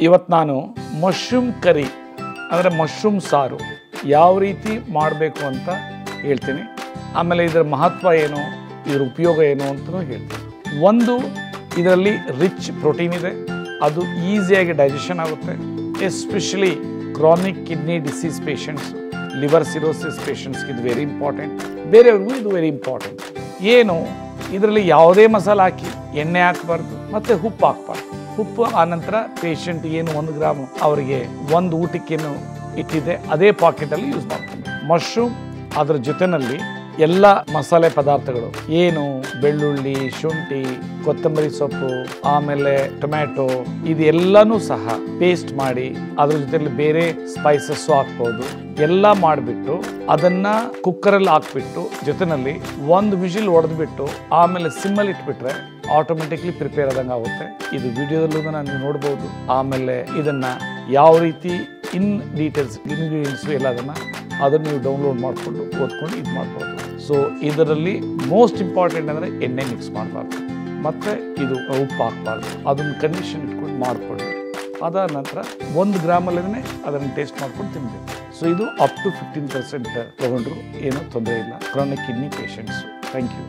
ಇವತ್ತು ನಾನು mushroom curry ಅಂದರೆ ಮಶ್ರೂಮ್ ಸಾರು ಯಾವ ರೀತಿ ಮಾಡಬೇಕು ಅಂತ ಹೇಳ್ತೀನಿ. ಆಮೇಲೆ ಇದರ ಮಹತ್ವ ಏನು, ಇದರ ಉಪಯೋಗ ಏನು ಅಂತಲೂ ಹೇಳ್ತೀನಿ. ಒಂದು, ಇದರಲ್ಲಿ ರಿಚ್ ಪ್ರೋಟೀನ್ ಇದೆ, ಅದು ಈಸಿಯಾಗಿ ಡೈಜೆಷನ್ ಆಗುತ್ತೆ. Especially chronic kidney disease patients, liver cirrhosis ಪೇಷಂಟ್ಸ್ಗೆ ಇದು ವೆರಿ ಇಂಪಾರ್ಟೆಂಟ್. ಬೇರೆಯವ್ರಿಗೂ ಇದು ವೆರಿ ಇಂಪಾರ್ಟೆಂಟ್. ಏನು, ಇದರಲ್ಲಿ ಯಾವುದೇ ಮಸಾಲೆ ಹಾಕಿ ಎಣ್ಣೆ ಹಾಕಬಾರ್ದು ಮತ್ತು ಉಪ್ಪು ಹಾಕಬಾರ್ದು. ಉಪ್ಪು ಆನಂತರ ಪೇಷಂಟ್ ಏನು 1 ಗ್ರಾಮ್ ಅವರಿಗೆ ಒಂದು ಊಟಕ್ಕೇನು ಇಟ್ಟಿದೆ ಅದೇ ಪಾಕೆಟಲ್ಲಿ ಯೂಸ್ ಮಾಡ್ತಾರೆ. ಮಶ್ರೂಮ್ ಅದರ ಜೊತೆಯಲ್ಲಿ ಎಲ್ಲ ಮಸಾಲೆ ಪದಾರ್ಥಗಳು ಏನು, ಬೆಳ್ಳುಳ್ಳಿ, ಶುಂಠಿ, ಕೊತ್ತಂಬರಿ ಸೊಪ್ಪು, ಆಮೇಲೆ ಟೊಮ್ಯಾಟೊ, ಇದೆಲ್ಲನೂ ಸಹ ಪೇಸ್ಟ್ ಮಾಡಿ ಅದ್ರ ಜೊತೆಲಿ ಬೇರೆ ಸ್ಪೈಸಸ್ಸು ಹಾಕ್ಬೋದು. ಎಲ್ಲ ಮಾಡಿಬಿಟ್ಟು ಅದನ್ನ ಕುಕ್ಕರಲ್ಲಿ ಹಾಕ್ಬಿಟ್ಟು ಜೊತೆಯಲ್ಲಿ 1 ವಿಜಿಲ್ ಹೊಡೆದ್ಬಿಟ್ಟು ಆಮೇಲೆ ಸಿಮ್ಮಲ್ಲಿ ಇಟ್ಬಿಟ್ರೆ ಆಟೋಮೆಟಿಕ್ಲಿ ಪ್ರಿಪೇರ್ ಆದಂಗೆ ಆಗುತ್ತೆ. ಇದು ವಿಡಿಯೋದಲ್ಲೂ ನೀವು ನೋಡ್ಬೋದು. ಆಮೇಲೆ ಇದನ್ನ ಯಾವ ರೀತಿ ಇನ್ ಡೀಟೇಲ್ಸ್ ಇಂಗ್ರೀಡಿಯೆಂಟ್ಸು ಎಲ್ಲ ಅದನ್ನು ನೀವು ಡೌನ್ಲೋಡ್ ಮಾಡಿಕೊಂಡು ಓದ್ಕೊಂಡು ಇದು ಮಾಡ್ಬೋದು. ಸೊ ಇದರಲ್ಲಿ ಮೋಸ್ಟ್ ಇಂಪಾರ್ಟೆಂಟ್ ಅಂದರೆ ಎಣ್ಣೆ ಮಿಕ್ಸ್ ಮಾಡಬಾರ್ದು ಮತ್ತು ಇದು ಉಪ್ಪು ಹಾಕಬಾರ್ದು. ಅದನ್ನು ಕಂಡೀಷನ್ ಇಟ್ಕೊಂಡು ಮಾಡಿಕೊಂಡು ಅದಾದ ನಂತರ 1 ಗ್ರಾಮಲ್ಲೇ ಅದನ್ನು ಟೇಸ್ಟ್ ಮಾಡ್ಕೊಂಡು ತಿನ್ನಬೇಕು. ಸೊ ಇದು ಅಪ್ ಟು 15% ತೊಗೊಂಡ್ರು ಏನೂ ತೊಂದರೆ ಇಲ್ಲ chronic kidney patients. Thank you.